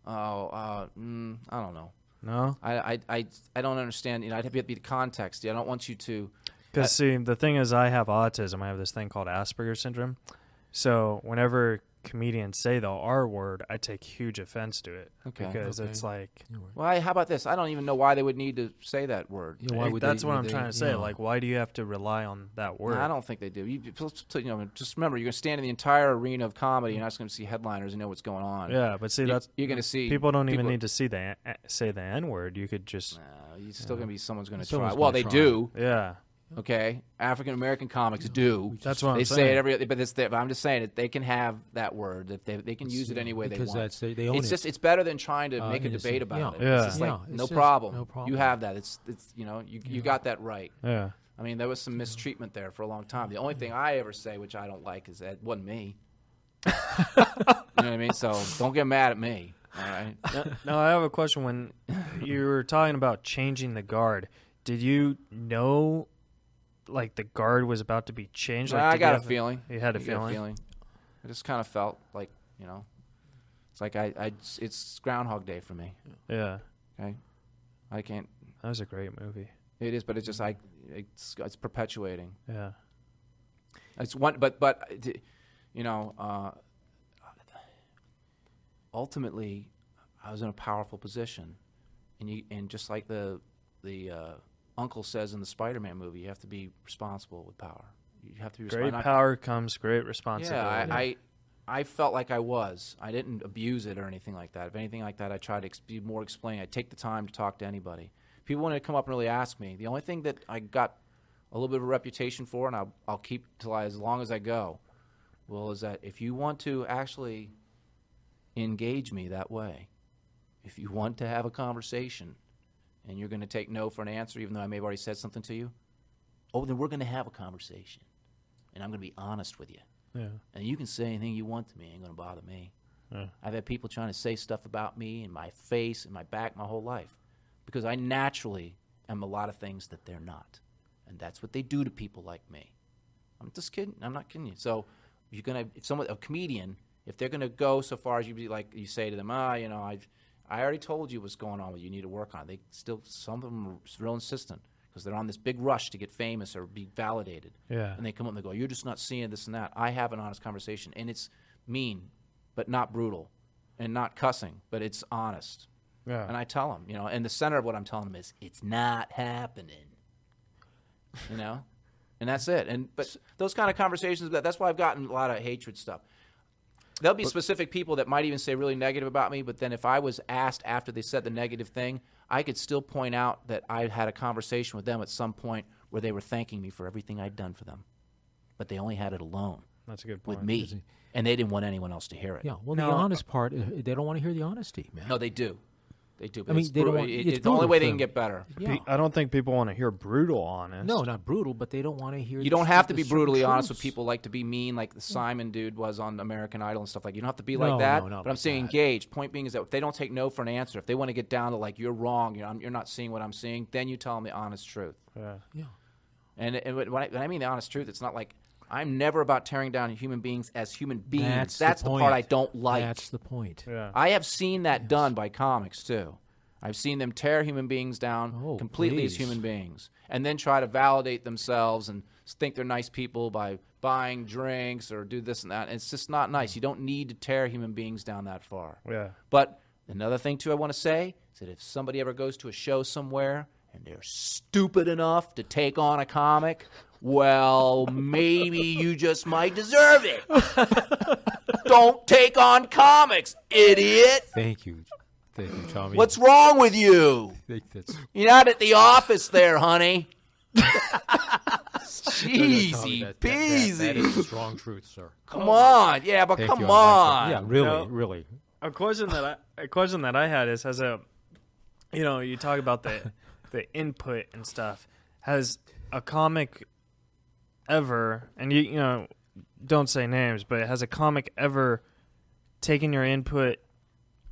I don't know. No? I don't understand. I'd have to be the context. I don't want you to. Because, see, the thing is, I have autism. I have this thing called Asperger's syndrome. So whenever comedians say the R word, I take huge offense to it. Okay. Because it's like... Well, how about this? I don't even know why they would need to say that word. That's what I'm trying to say. Like, why do you have to rely on that word? No, I don't think they do. Just remember, you're going to stand in the entire arena of comedy. You're not just going to see headliners and know what's going on. Yeah, but see, you're going to see... People don't even need to say the N word. You could just... You're still going to be someone's going to Someone's try. Well, gonna they try. do. Yeah. Okay, African American comics do. That's what I'm they saying. say it but I'm just saying that they can have that word. That they can use it any way they want. Because they own it's it. just it's better than trying to make a innocent. debate about it. Yeah. It's just like Yeah, it's no just problem. no problem. You have that. It's you got that right. Yeah. I mean, there was some mistreatment there for a long time. The only thing I ever say, which I don't like, is that it wasn't me. You know what I mean? So don't get mad at me. All right. Now, I have a question. When you were talking about changing the guard, did you know, like, the guard was about to be changed? Like, I got a feeling. You had a feeling? I just kind of felt like, it's like it's Groundhog Day for me. Yeah. Okay. I can't. That was a great movie. It is, but it's just it's perpetuating. Yeah. It's one, but ultimately, I was in a powerful position, and just like the uncle says in the Spider-Man movie, you have to be responsible with power. You have to be great power comes great responsibility. Yeah, I felt like I was. I didn't abuse it or anything like that. If anything like that, I tried to be more explaining. I take the time to talk to anybody. People wanted to come up and really ask me. The only thing that I got a little bit of a reputation for, and I'll keep till as long as I go, is that if you want to actually engage me that way, if you want to have a conversation, and you're going to take no for an answer, even though I may have already said something to you, then we're going to have a conversation, and I'm going to be honest with you. Yeah. And you can say anything you want to me. It ain't going to bother me. Yeah. I've had people trying to say stuff about me and my face and my back my whole life because I naturally am a lot of things that they're not. And that's what they do to people like me. I'm just kidding. I'm not kidding you. So if a comedian, if they're going to go so far as you say to them, I already told you what's going on with you. You need to work on it. Some of them are real insistent because they're on this big rush to get famous or be validated. Yeah. And they come up and they go, you're just not seeing this and that. I have an honest conversation, and it's mean, but not brutal, and not cussing, but it's honest. Yeah. And I tell them, and the center of what I'm telling them is, it's not happening. And that's it. But those kind of conversations, that's why I've gotten a lot of hatred stuff. There'll be specific people that might even say really negative about me, but then if I was asked after they said the negative thing, I could still point out that I had a conversation with them at some point where they were thanking me for everything I'd done for them. But they only had it alone. That's a good point. With me. And they didn't want anyone else to hear it. Yeah, well, the honest part, they don't want to hear the honesty, man. No, they do. They do. But I mean, it's they don't want, it's the only way they can get better. Yeah. I don't think people want to hear brutal honest. No, not brutal, but they don't want to hear. You don't have to be brutally honest with truths. people like to be mean, like the Simon dude was on American Idol and stuff like. You don't have to be No, like that. no, not but I'm like saying that. engage. Point being is that if they don't take no for an answer, if they want to get down to like you're wrong, you're not seeing what I'm seeing, then you tell them the honest truth. Yeah. Yeah. And when I mean the honest truth, it's not like I'm never about tearing down human beings as human beings. That's the point. part I don't like. That's the point. Yeah. I have seen that done by comics too. I've seen them tear human beings down completely as please. human beings and then try to validate themselves and think they're nice people by buying drinks or do this and that. And it's just not nice. You don't need to tear human beings down that far. Yeah. But another thing, too, I want to say is that if somebody ever goes to a show somewhere and they're stupid enough to take on a comic, well, maybe you just might deserve it. Don't take on comics, idiot. Thank you, Tommy. What's wrong with you? You're not at the office there, honey. Easy peasy. That is the strong truth, sir. Come on. Yeah, but Thank come you, I like on. that. Yeah, really, No. really. A question that I had is, you talk about the input and stuff. Has a comic ever, and you don't say names, but has a comic ever taken your input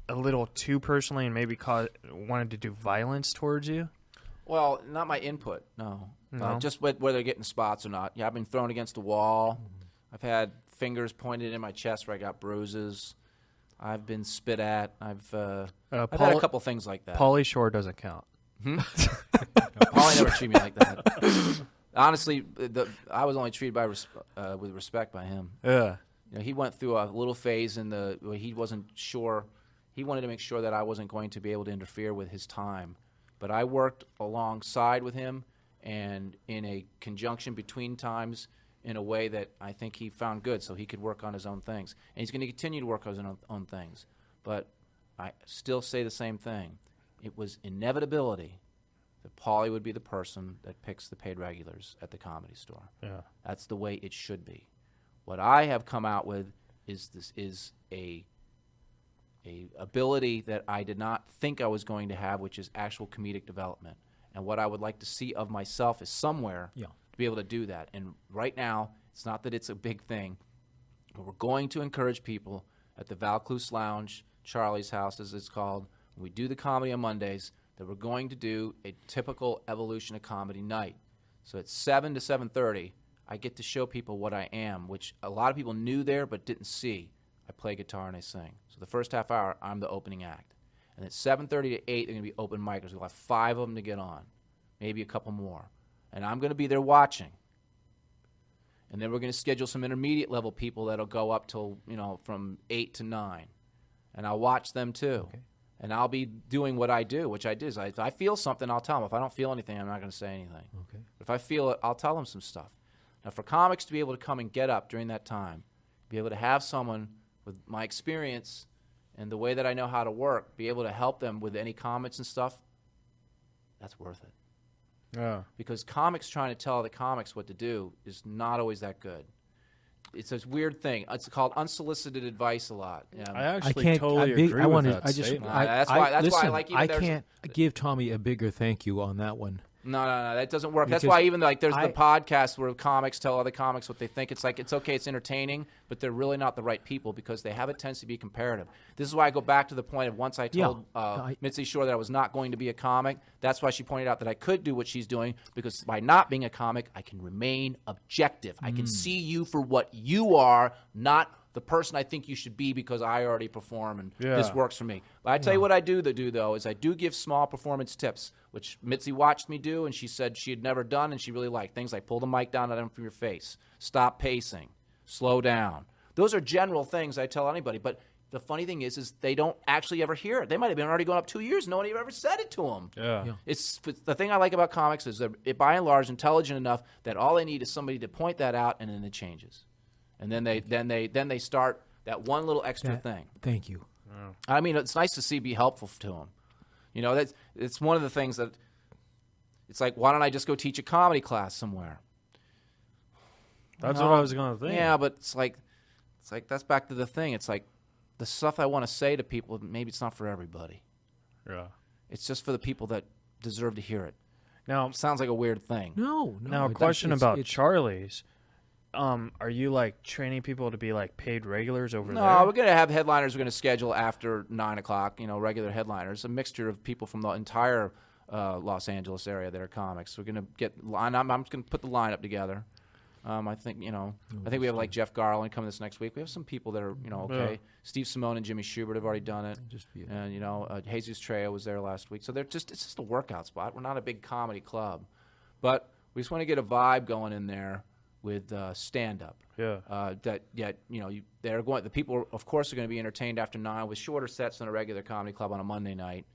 a little too personally and maybe wanted to do violence towards you? Well, not my input, no. No? Just whether they're getting spots or not. Yeah, I've been thrown against the wall. I've had fingers pointed in my chest where I got bruises. I've been spit at. I've had a couple things like that. Pauly Shore doesn't count. Pauly never treated me like that. Honestly, I was only treated with respect by him. Yeah. He went through a little phase where he wasn't sure. He wanted to make sure that I wasn't going to be able to interfere with his time. But I worked alongside with him and in a conjunction between times in a way that I think he found good so he could work on his own things. And he's going to continue to work on his own things. But I still say the same thing. It was inevitability that Pauly would be the person that picks the paid regulars at the Comedy Store. Yeah. That's the way it should be. What I have come out with is a ability that I did not think I was going to have, which is actual comedic development. And what I would like to see of myself is somewhere to be able to do that. And right now, it's not that it's a big thing, but we're going to encourage people at the Vaucluse Lounge, Charlie's House as it's called, when we do the comedy on Mondays, that we're going to do a typical Evolution of Comedy night. So at 7 to 7:30, I get to show people what I am, which a lot of people knew there but didn't see. I play guitar and I sing. So the first half hour, I'm the opening act. And at 7:30 to 8, they're going to be open micers. We'll have 5 of them to get on, maybe a couple more. And I'm going to be there watching. And then we're going to schedule some intermediate level people that'll go up till, from 8 to 9. And I'll watch them too. Okay. And I'll be doing what I do, which I do. If I feel something, I'll tell them. If I don't feel anything, I'm not going to say anything. Okay. If I feel it, I'll tell them some stuff. Now, for comics to be able to come and get up during that time, be able to have someone with my experience and the way that I know how to work, be able to help them with any comments and stuff, that's worth it. Yeah. Because comics trying to tell the comics what to do is not always that good. It's this weird thing. It's called unsolicited advice a lot. I actually totally agree with that statement. That's why I like even I can't give Tommy a bigger thank you on that one. No, that doesn't work. That's why even there's the podcast where comics tell other comics what they think. It's like, it's okay, it's entertaining, but they're really not the right people because they have a tendency to be comparative. This is why I go back to the point of once I told Mitzi Shore that I was not going to be a comic. That's why she pointed out that I could do what she's doing, because by not being a comic, I can remain objective. I can see you for what you are, not the person I think you should be because I already perform and this works for me. But I tell you what I do though is I do give small performance tips, which Mitzi watched me do, and she said she had never done and she really liked. Things like pull the mic down from your face, stop pacing, slow down. Those are general things I tell anybody, but the funny thing is they don't actually ever hear it. They might have been already going up 2 years, no one ever said it to them. Yeah. It's the thing I like about comics is they're by and large intelligent enough that all they need is somebody to point that out, and then it changes. And then they start that one little extra thing. Thank you. Wow. I mean, it's nice to be helpful to them. It's one of the things that it's like, why don't I just go teach a comedy class somewhere? That's what I was going to think. Yeah, but it's like that's back to the thing. It's like the stuff I want to say to people, maybe it's not for everybody. Yeah. It's just for the people that deserve to hear it. Now, it sounds like a weird thing. No. Now, a question about Charlie's. Are you like training people to be like paid regulars over there? No, we're going to have headliners we're going to schedule after 9 o'clock, regular headliners, a mixture of people from the entire Los Angeles area that are comics. We're going to I'm just going to put the lineup together. I think I think we have like Jeff Garland coming this next week. We have some people that are okay. Yeah. Steve Simone and Jimmy Schubert have already done it, and Jesus Trejo was there last week. So it's just a workout spot. We're not a big comedy club, but we just want to get a vibe going in there with stand up. Yeah. The people of course are going to be entertained after 9 with shorter sets than a regular comedy club on a Monday night.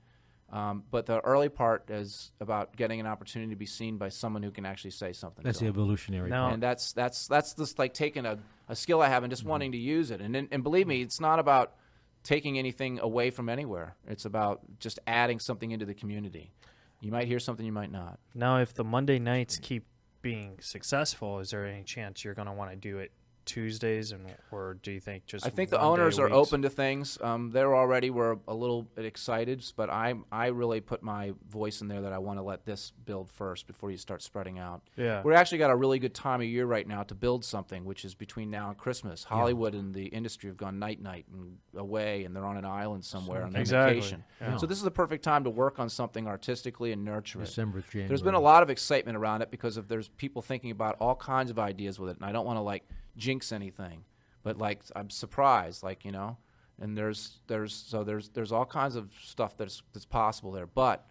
But the early part is about getting an opportunity to be seen by someone who can actually say something. That's the evolutionary part. And that's just like taking a skill I have and just wanting to use it. And believe me, it's not about taking anything away from anywhere. It's about just adding something into the community. You might hear something, you might not. Now, if the Monday nights keep being successful, is there any chance you're going to want to do it Tuesdays, or do you think just? I think the owners are open to things. They're already were a little bit excited, but I really put my voice in there that I want to let this build first before you start spreading out. Yeah, we're actually got a really good time of year right now to build something, which is between now and Christmas. Hollywood and the industry have gone night and away, and they're on an island somewhere on their vacation. Yeah. So this is the perfect time to work on something artistically and nurture it. December, January. There's been a lot of excitement around it because there's people thinking about all kinds of ideas with it, and I don't want to jinx anything, but I'm surprised, and there's all kinds of stuff that's possible there. But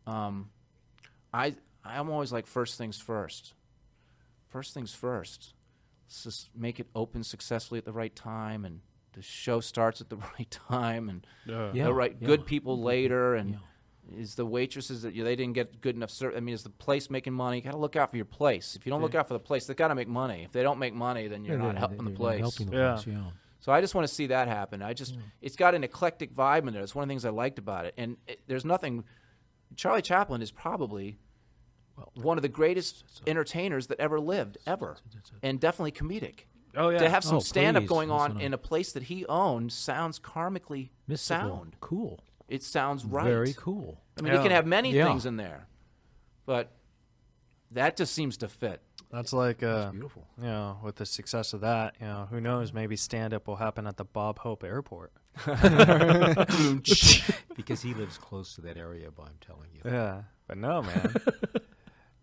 I'm always like first things first. First things first. Let's just make it open successfully at the right time, and the show starts at the right time, and good people later, and. Is the waitresses that they didn't get good enough service? I mean, is the place making money? You got to look out for your place. If you don't look out for the place, they've got to make money. If they don't make money, then you're not helping the place. Helping the place, yeah. So I just want to see that happen. It's got an eclectic vibe in there. It's one of the things I liked about it. And there's nothing. Charlie Chaplin is probably one of the greatest entertainers that ever lived, ever, and definitely comedic. Oh yeah. To have some stand-up going on in a place that he owned sounds karmically sound. Cool. It sounds right. Very cool. I mean, you can have many things in there, but that just seems to fit. That's like, That's beautiful. With the success of that, who knows? Maybe stand-up will happen at the Bob Hope Airport. Because he lives close to that area, but I'm telling you. Yeah, but no, man.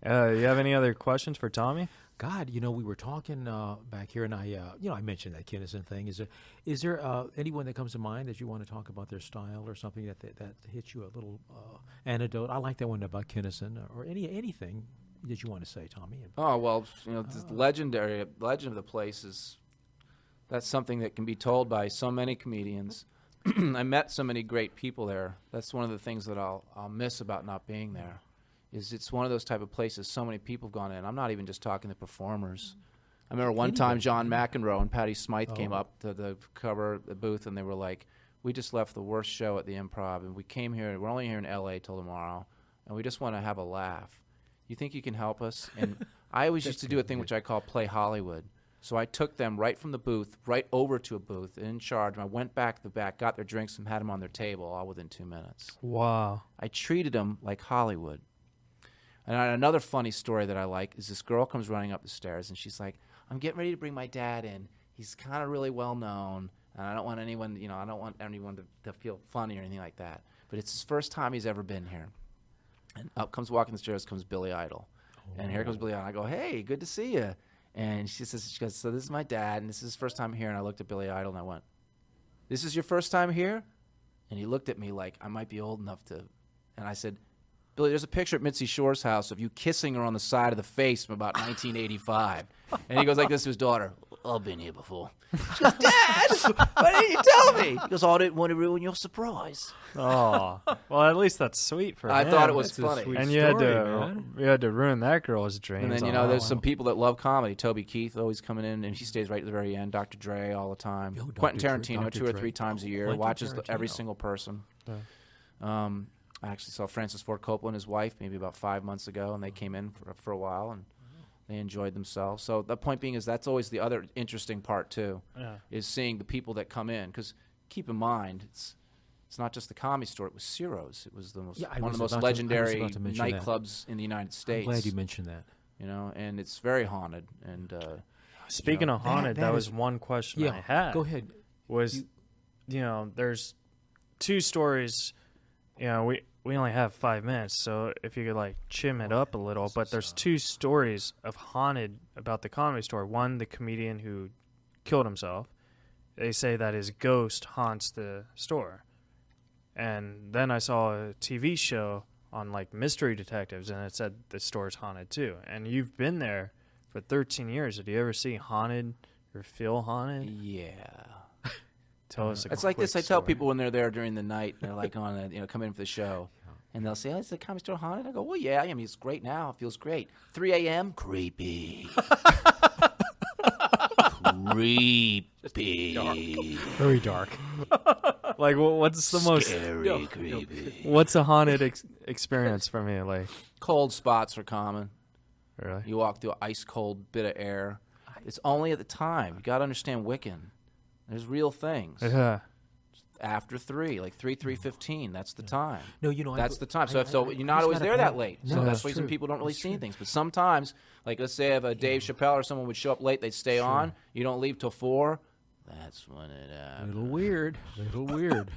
You have any other questions for Tommy? God, we were talking back here, and I mentioned that Kinnison thing. Is there anyone that comes to mind that you want to talk about their style or something that hits you a little anecdote? I like that one about Kinnison, or anything that you want to say, Tommy. Oh well, the legend of the place that's something that can be told by so many comedians. I met so many great people there. That's one of the things that I'll miss about not being there. It's one of those type of places so many people have gone in. I'm not even just talking the performers. I remember one time John McEnroe and Patty Smythe came up to the booth, and they were like, we just left the worst show at the Improv, and we came here, we're only here in L.A. till tomorrow, and we just want to have a laugh. You think you can help us? And I always used to do a thing which I call Play Hollywood. So I took them right from the booth, right over to a booth, in charge, and I went back to the back, got their drinks, and had them on their table all within 2 minutes. Wow. I treated them like Hollywood. And another funny story that I like is this girl comes running up the stairs, and she's like, I'm getting ready to bring my dad in. He's kind of really well known, and I don't want anyone, to feel funny or anything like that. But it's his first time he's ever been here. And up comes walking the stairs comes Billy Idol. And here comes Billy Idol. I go, hey, good to see you. And she goes, so this is my dad, and this is his first time here. And I looked at Billy Idol, and I went, this is your first time here? And he looked at me like I might be old enough to. And I said, Billy, there's a picture at Mitzi Shore's house of you kissing her on the side of the face from about 1985. And he goes like this to his daughter, I've been here before. She goes, Dad, why didn't you tell me? He goes, I didn't want to ruin your surprise. Oh, well, at least that's sweet for him. I thought it was funny. And you had to ruin that girl's dreams. And then, there's some people that love comedy. Toby Keith always coming in, and he stays right at the very end. Dr. Dre all the time. Quentin Tarantino Dr. 2 or Dre. 3 times a year. Quentin Watches Tarantino. every single person. Yeah. I actually saw Francis Ford Coppola and his wife maybe about 5 months ago, and they came in for a while, and they enjoyed themselves. So the point being is that's always the other interesting part, too, is seeing the people that come in. Because keep in mind, it's not just the Comedy Store. It was Ciro's. It was one of the most legendary nightclubs in the United States. I'm glad you mentioned that. And it's very haunted. And speaking of haunted, that was one question I had. Go ahead. Was, there's 2 stories. we only have 5 minutes, so if you could like chim it up a little. But there's 2 stories of haunted about the Comedy Store. One, the comedian who killed himself. They say that his ghost haunts the store. And then I saw a TV show on like Mystery Detectives, and it said the store's haunted too. And you've been there for 13 years. Did you ever see haunted or feel haunted? Yeah. Tell us a It's like quick this. I tell story. people when they're there during the night, they're like on a, come in for the show, and they'll say, "Oh, is the Comedy Store haunted?" I go, "Well, yeah. I mean, it's great now. It feels great. 3 a.m. Creepy. Creepy. Very dark. Like, what's the most Scary, creepy. What's a haunted experience for me? Like, Cold spots are common. really? You walk through an ice cold bit of air. It's only at the time. You got to understand Wiccan. There's real things. Yeah. After 3, like 3:15, that's the time. No, you know, That's the time. So you're not just always got a there that point. late. No, So that's that's the reason true. people don't really That's see true. things. But sometimes, like let's say if a Dave Chappelle or someone would show up late, they'd stay on. You don't leave till 4. That's when it happens. Little weird. Little weird.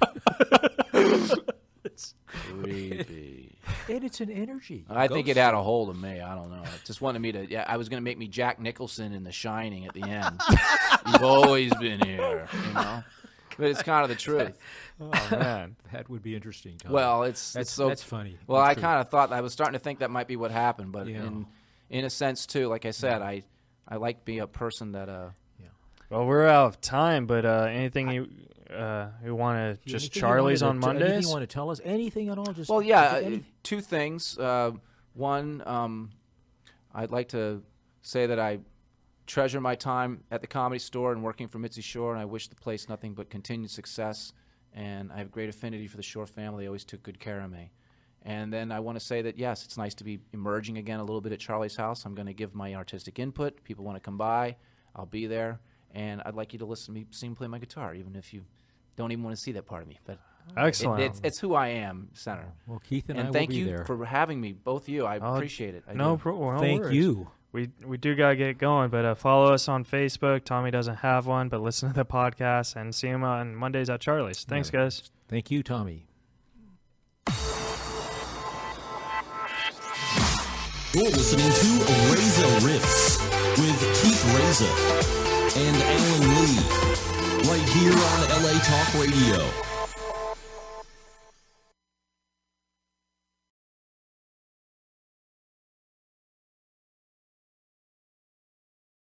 Creepy. And it's an energy. I think it had a hold of me. I don't know. It just wanted me to. Yeah, I was going to make me Jack Nicholson in The Shining at the end. You've always been here, you know. But it's kind of the truth. Oh man. That would be interesting. Tom. Well, it's that's so that's funny. Well, That's I true. kind of thought I was starting to think that might be what happened, but Yeah. in a sense too, like I said, I like being a person that Well, we're out of time, but anything you want to just Anything you Charlie's wanted on to- Anything Mondays? you want to tell us? Anything at all? Just Well, yeah, any- two things. One, I'd like to say that I treasure my time at the Comedy Store and working for Mitzi Shore, and I wish the place nothing but continued success. And I have great affinity for the Shore family. They always took good care of me. And then I want to say that, yes, it's nice to be emerging again a little bit at Charlie's house. I'm going to give my artistic input. People want to come by. I'll be there. And I'd like you to listen to me sing, play my guitar, even if you don't even want to see that part of me. But Excellent. it's who I am, Center. Well, Keith and I And will thank be you there. for having me, both of you. I appreciate it. I do. No Thank worries. you. We do gotta get going, but follow us on Facebook. Tommy doesn't have one, but listen to the podcast and see him on Mondays at Charlie's. Thanks, guys. Thank you, Tommy. You're listening to Reza Riffs with Keith Reza and Alan Lee, right here on LA Talk Radio.